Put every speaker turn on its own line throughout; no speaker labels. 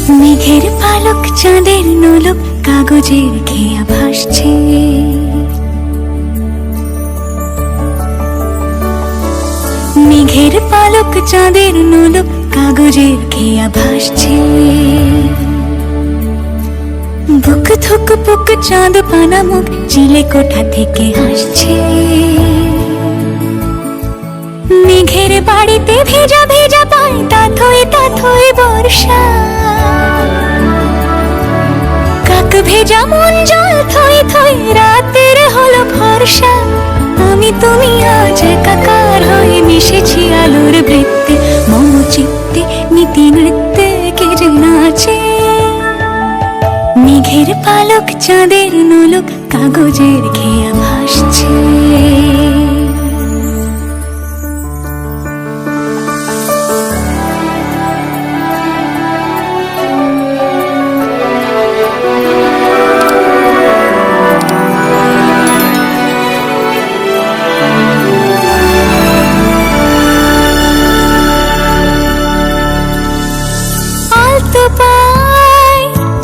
মেঘের পালক চাঁদের নোলক কাগজের খেয়া ভাসছে। মেঘের পালক চাঁদের নোলক কাগজের খেয়া ভাসছে। বুক থুক পুক চাঁদ পানা মুখ চিলে কোঠা থেকে হাসছে। মেঘের বাড়িতে ভেজা ভেজা পায় তাথই বর্ষা। কাক ভেজা মন জল থই থই রাতের হলো ভরসা। আমি তুমি আজ একাকার হয়ে মিশেছি আলোর বৃত্তে। মম চিত্তে নীতি নৃত্যে কে যে নাচে। মেঘের পালক চাঁদের নোলক কাগজের খেয়া ভাসছে।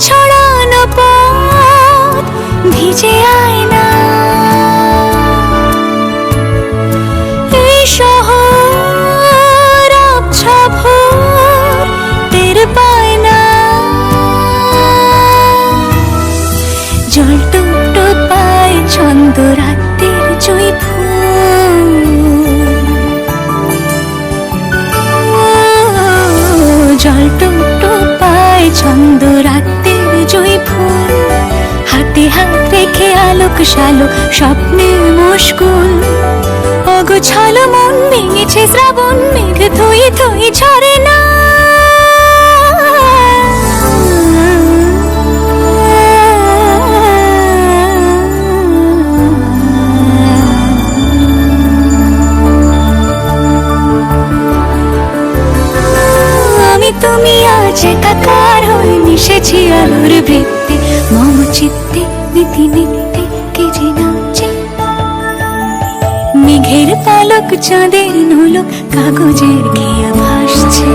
ছড়ানো পথ ভিজে আয়না। এই শহর আবছা ভোর টের পায় না। জল টুকটো পায় ছন্দ রাতের জুঁই ফুল। জল টুকটো পায় ছন্দ রাতের জুঁই ফুল। হাতে হাত রেখে আলোক শালোক স্বপ্নে মশগুল। অগোছালো মন ভেঙেছে শ্রাবণ মেঘ থই থই ঝরে না। আমি তুমি আজ একাকার হয়ে মিশেছি আলোর বৃত্তে। মম চিত্তে নীতি নিত্যে কে যে নাচে। মেঘের পালক চাঁদের নোলক কাগজের খেয়া ভাসছে।